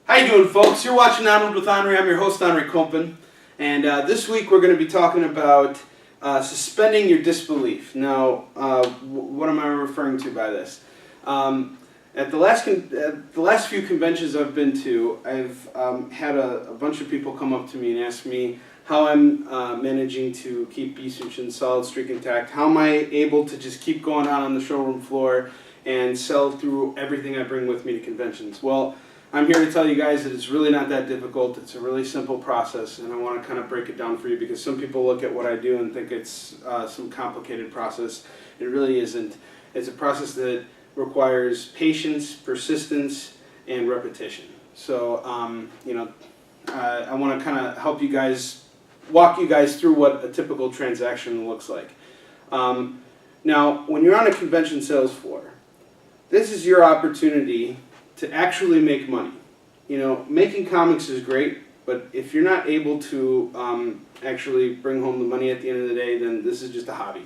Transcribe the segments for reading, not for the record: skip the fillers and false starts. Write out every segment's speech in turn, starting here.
How you doing, folks? You're watching Onward with Onrie. I'm your host, Onrie Kompan. And this week we're going to be talking about suspending your disbelief. Now, what am I referring to by this? At the last few conventions I've been to, I've had a bunch of people come up to me and ask me how I'm managing to keep research and solid streak intact. How am I able to just keep going out on the showroom floor and sell through everything I bring with me to conventions? Well, I'm here to tell you guys that it's really not that difficult. It's a really simple process, and I want to kind of break it down for you because some people look at what I do and think it's some complicated process. It really isn't. It's a process that requires patience, persistence, and repetition. So, I want to kind of help you guys, walk you guys through what a typical transaction looks like. Now, when you're on a convention sales floor, this is your opportunity to actually make money. You know, making comics is great, but if you're not able to actually bring home the money at the end of the day, then this is just a hobby.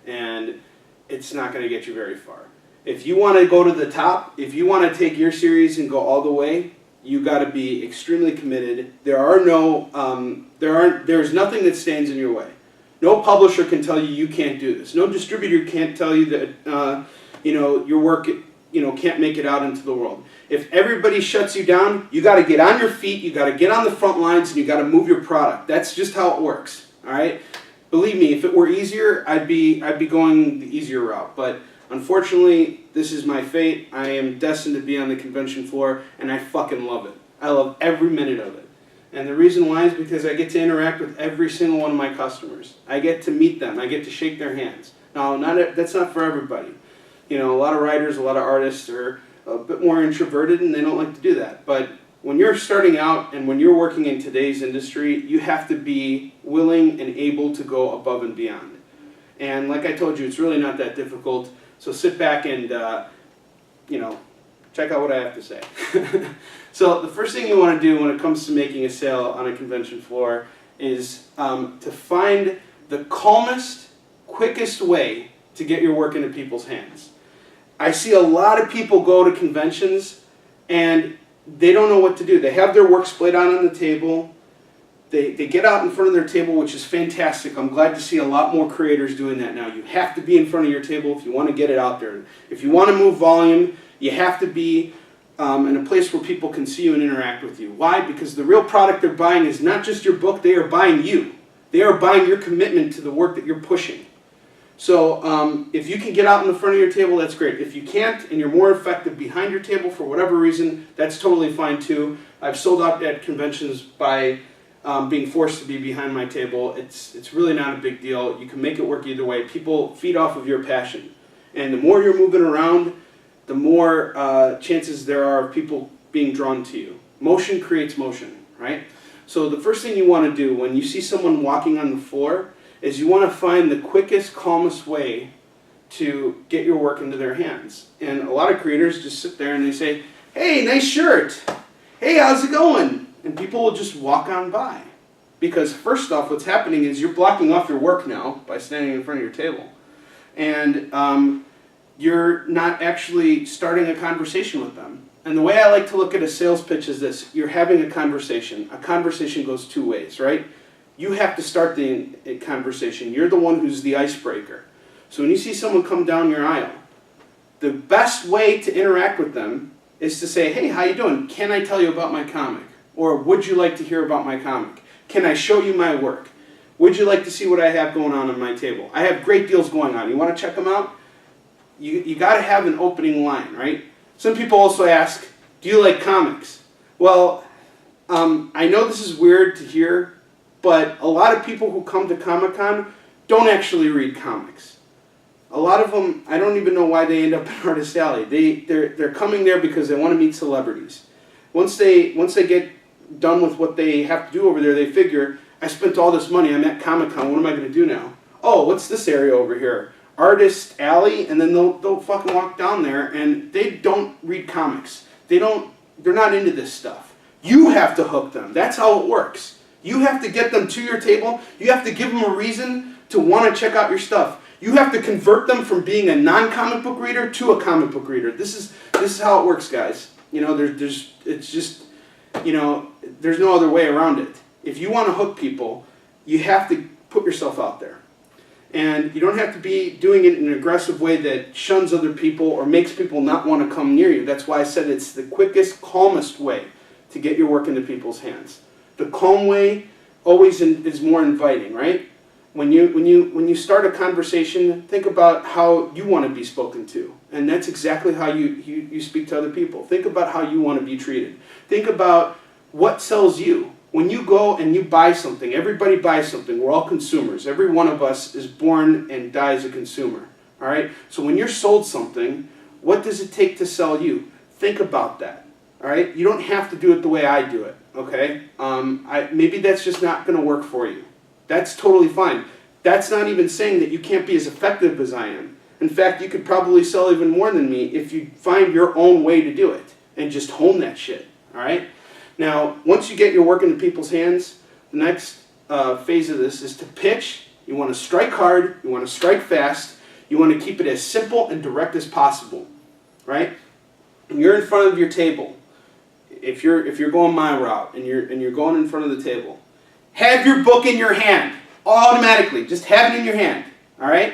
And it's not going to get you very far. If you want to go to the top, if you want to take your series and go all the way, you got to be extremely committed. There's nothing that stands in your way. No publisher can tell you you can't do this. No distributor can't tell you that your work can't make it out into the world. If everybody shuts you down, you got to get on your feet, you got to get on the front lines, and you got to move your product. That's just how it works. All right. Believe me, if it were easier, I'd be going the easier route. But unfortunately, this is my fate. I am destined to be on the convention floor, and I fucking love it. I love every minute of it. And the reason why is because I get to interact with every single one of my customers. I get to meet them. I get to shake their hands. Now, that's not for everybody. You know, a lot of writers, a lot of artists are a bit more introverted and they don't like to do that. But when you're starting out and when you're working in today's industry, you have to be willing and able to go above and beyond. And like I told you, it's really not that difficult. So sit back and, check out what I have to say. So the first thing you want to do when it comes to making a sale on a convention floor is to find the calmest, quickest way to get your work into people's hands. I see a lot of people go to conventions and they don't know what to do. They have their work splayed out on the table. They get out in front of their table, which is fantastic. I'm glad to see a lot more creators doing that now. You have to be in front of your table if you want to get it out there. If you want to move volume, you have to be in a place where people can see you and interact with you. Why? Because the real product they're buying is not just your book, they are buying you. They are buying your commitment to the work that you're pushing. So if you can get out in the front of your table, that's great. If you can't and you're more effective behind your table for whatever reason, that's totally fine too. I've sold out at conventions by being forced to be behind my table. It's really not a big deal. You can make it work either way. People feed off of your passion. And the more you're moving around, the more chances there are of people being drawn to you. Motion creates motion, right? So the first thing you want to do when you see someone walking on the floor is you want to find the quickest, calmest way to get your work into their hands. And a lot of creators just sit there and they say, "Hey, nice shirt. Hey, how's it going?" And people will just walk on by. Because first off, what's happening is you're blocking off your work now by standing in front of your table. And you're not actually starting a conversation with them. And the way I like to look at a sales pitch is this. You're having a conversation. A conversation goes two ways, right? You have to start the conversation. You're the one who's the icebreaker. So when you see someone come down your aisle, the best way to interact with them is to say, "Hey, how you doing? Can I tell you about my comic?" Or, "Would you like to hear about my comic? Can I show you my work? Would you like to see what I have going on my table? I have great deals going on. You want to check them out?" You got to have an opening line, right? Some people also ask, "Do you like comics?" Well, I know this is weird to hear, but a lot of people who come to Comic-Con don't actually read comics. A lot of them, I don't even know why they end up in Artist Alley. They're coming there because they want to meet celebrities. Once they get done with what they have to do over there, they figure, "I spent all this money, I'm at Comic-Con, what am I going to do now? Oh, what's this area over here? Artist Alley," and then they'll fucking walk down there and they don't read comics. They're not into this stuff. You have to hook them. That's how it works. You have to get them to your table. You have to give them a reason to want to check out your stuff. You have to convert them from being a non-comic book reader to a comic book reader. This is how it works, guys. You know, it's just you know, there's no other way around it. If you want to hook people, you have to put yourself out there. And you don't have to be doing it in an aggressive way that shuns other people or makes people not want to come near you. That's why I said it's the quickest, calmest way to get your work into people's hands. The calm way always is more inviting, right? When you start a conversation, think about how you want to be spoken to. And that's exactly how you speak to other people. Think about how you want to be treated. Think about what sells you. When you go and you buy something, everybody buys something. We're all consumers. Every one of us is born and dies a consumer. All right? So when you're sold something, what does it take to sell you? Think about that. All right? You don't have to do it the way I do it. Okay? Maybe that's just not going to work for you. That's totally fine. That's not even saying that you can't be as effective as I am. In fact, you could probably sell even more than me if you find your own way to do it and just hone that shit. All right? Now, once you get your work into people's hands, the next phase of this is to pitch. You want to strike hard. You want to strike fast. You want to keep it as simple and direct as possible, right? When you're in front of your table, if you're going my route and you're going in front of the table, have your book in your hand automatically. Just have it in your hand, all right?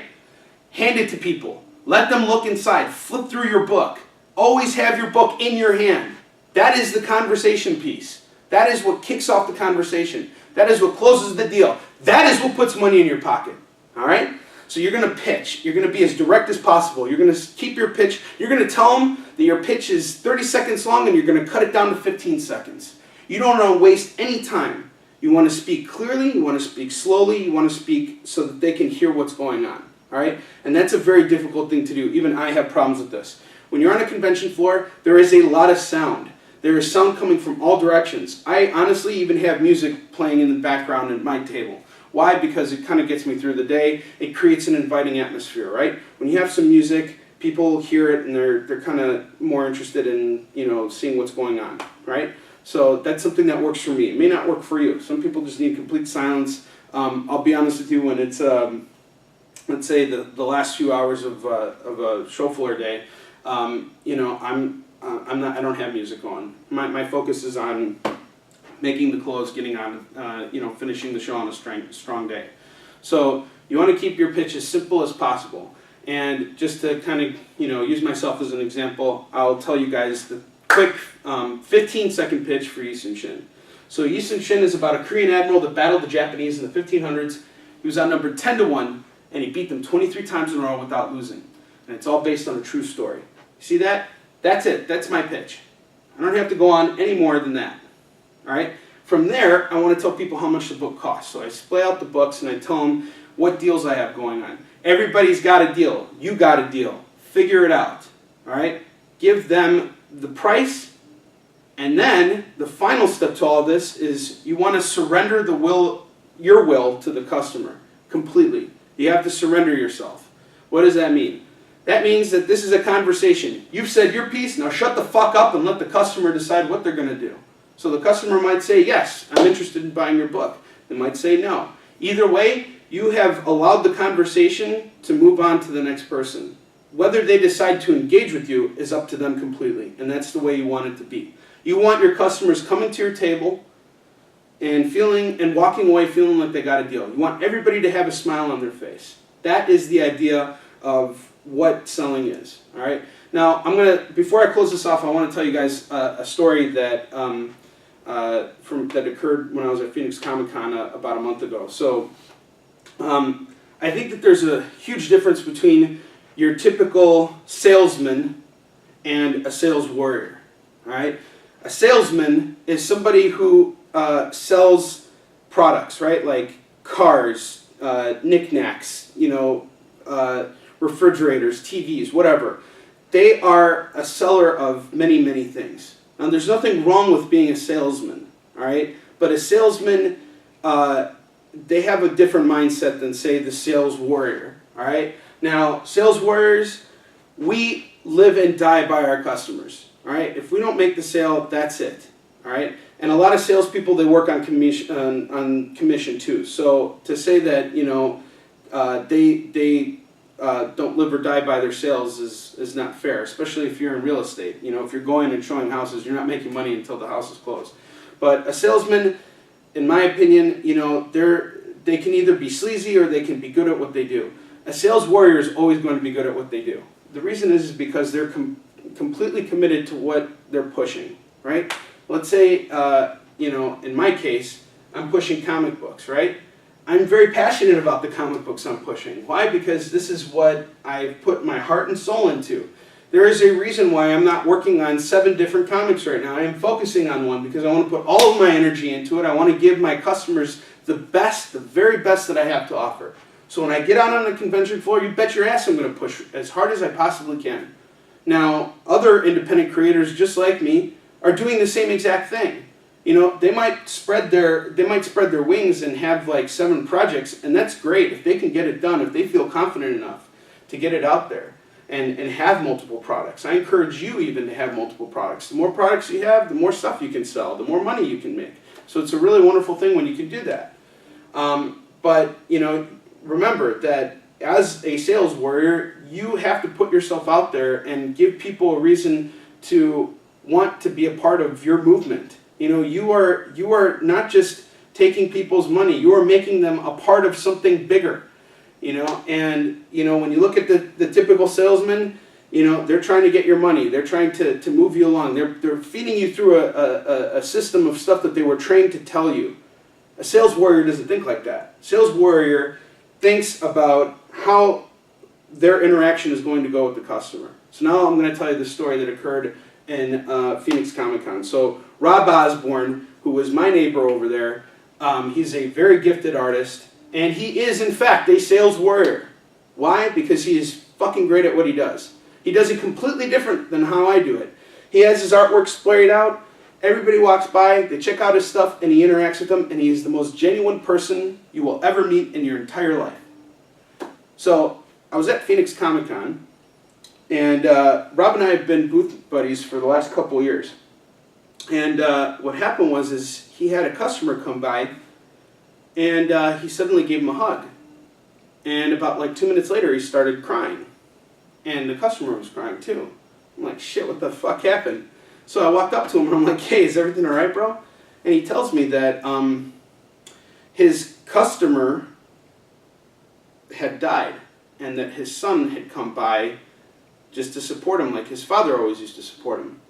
Hand it to people. Let them look inside. Flip through your book. Always have your book in your hand. That is the conversation piece. That is what kicks off the conversation. That is what closes the deal. That is what puts money in your pocket. All right? So you're going to pitch. You're going to be as direct as possible. You're going to keep your pitch. You're going to tell them that your pitch is 30 seconds long and you're going to cut it down to 15 seconds. You don't want to waste any time. You want to speak clearly. You want to speak slowly. You want to speak so that they can hear what's going on. All right? And that's a very difficult thing to do. Even I have problems with this. When you're on a convention floor, there is a lot of sound. There is sound coming from all directions. I honestly even have music playing in the background at my table. Why? Because it kind of gets me through the day. It creates an inviting atmosphere, right? When you have some music, people hear it and they're kind of more interested in, you know, seeing what's going on, right? So that's something that works for me. It may not work for you. Some people just need complete silence. I'll be honest with you, when it's let's say the last few hours of a show floor day, you know, I don't have music on. My focus is on making the close, getting on, you know, finishing the show on a strong day. So you want to keep your pitch as simple as possible. And just to kind of, you know, use myself as an example, I'll tell you guys the quick 15-second pitch for Yi Sun-shin. So Yi Sun-shin is about a Korean admiral that battled the Japanese in the 1500s. He was outnumbered 10-1, and he beat them 23 times in a row without losing. And it's all based on a true story. You see that? That's it. That's my pitch. I don't have to go on any more than that. All right? From there, I want to tell people how much the book costs. So I splay out the books and I tell them what deals I have going on. Everybody's got a deal. You got a deal. Figure it out. All right? Give them the price. And then the final step to all this is you want to surrender your will to the customer completely. You have to surrender yourself. What does that mean? That means that this is a conversation. You've said your piece, now shut the fuck up and let the customer decide what they're going to do. So the customer might say, yes, I'm interested in buying your book. They might say no. Either way, you have allowed the conversation to move on to the next person. Whether they decide to engage with you is up to them completely, and that's the way you want it to be. You want your customers coming to your table and walking away feeling like they got a deal. You want everybody to have a smile on their face. That is the idea of what selling is. All right. Now, before I close this off, I want to tell you guys a story that that occurred when I was at Phoenix Comic-Con about a month ago. So, I think that there's a huge difference between your typical salesman and a sales warrior. All right. A salesman is somebody who sells products, right? Like cars, knickknacks, you know, refrigerators, TVs, whatever. They are a seller of many, many things. Now, there's nothing wrong with being a salesman, all right? But a salesman, they have a different mindset than, say, the sales warrior, all right? Now, sales warriors, we live and die by our customers, all right? If we don't make the sale, that's it, all right? And a lot of salespeople, they work on commission too. So to say that, you know, they don't live or die by their sales is not fair, especially if you're in real estate. You know, if you're going and showing houses, you're not making money until the house is closed. But a salesman, in my opinion, you know, they can either be sleazy or they can be good at what they do. A sales warrior is always going to be good at what they do. The reason is because they're completely committed to what they're pushing, right? Let's say, you know, in my case, I'm pushing comic books, right? I'm very passionate about the comic books I'm pushing. Why? Because this is what I've put my heart and soul into. There is a reason why I'm not working on 7 different comics right now. I am focusing on one because I want to put all of my energy into it. I want to give my customers the best, the very best that I have to offer. So when I get out on the convention floor, you bet your ass I'm going to push as hard as I possibly can. Now, other independent creators just like me are doing the same exact thing. You know, they might spread their wings and have like 7 projects, and that's great if they can get it done, if they feel confident enough to get it out there and have multiple products. I encourage you even to have multiple products. The more products you have, the more stuff you can sell, the more money you can make. So it's a really wonderful thing when you can do that. But, you know, remember that as a sales warrior, you have to put yourself out there and give people a reason to want to be a part of your movement. You know, you are not just taking people's money, you are making them a part of something bigger. You know, and you know, when you look at the typical salesman, you know, they're trying to get your money, they're trying to move you along, they're feeding you through a system of stuff that they were trained to tell you. A sales warrior doesn't think like that. A sales warrior thinks about how their interaction is going to go with the customer. So now I'm going to tell you the story that occurred in Phoenix Comic-Con. So Rob Osborne, who was my neighbor over there, he's a very gifted artist, and he is, in fact, a sales warrior. Why? Because he is fucking great at what he does. He does it completely different than how I do it. He has his artwork splayed out, everybody walks by, they check out his stuff, and he interacts with them, and he is the most genuine person you will ever meet in your entire life. So, I was at Phoenix Comic-Con, and Rob and I have been booth buddies for the last couple years. And what happened was he had a customer come by, and he suddenly gave him a hug. And about like 2 minutes later, he started crying. And the customer was crying too. I'm like, shit, what the fuck happened? So I walked up to him and I'm like, hey, is everything all right, bro? And he tells me that his customer had died and that his son had come by just to support him like his father always used to support him.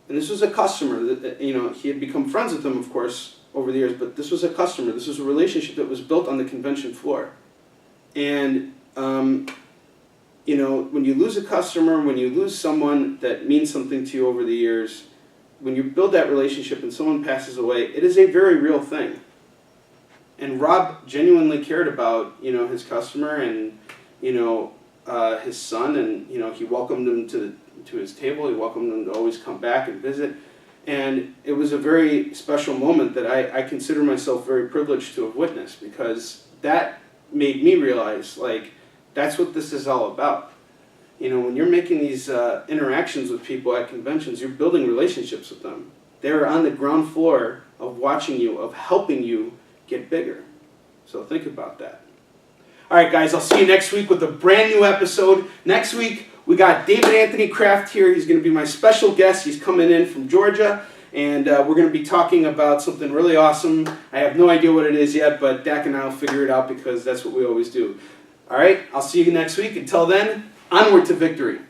And this was a customer that, you know, he had become friends with him, of course, over the years, but this was a customer. This was a relationship that was built on the convention floor. And, you know, when you lose a customer, when you lose someone that means something to you over the years, when you build that relationship and someone passes away, it is a very real thing. And Rob genuinely cared about, you know, his customer and, you know, his son, and, you know, he welcomed him to his table. He welcomed him to always come back and visit. And it was a very special moment that I consider myself very privileged to have witnessed, because that made me realize, like, that's what this is all about. You know, when you're making these interactions with people at conventions, you're building relationships with them. They're on the ground floor of watching you, of helping you get bigger. So think about that. All right, guys, I'll see you next week with a brand new episode. Next week, we got David Anthony Krafft here. He's going to be my special guest. He's coming in from Georgia, and we're going to be talking about something really awesome. I have no idea what it is yet, but Dak and I will figure it out because that's what we always do. All right, I'll see you next week. Until then, onward to victory.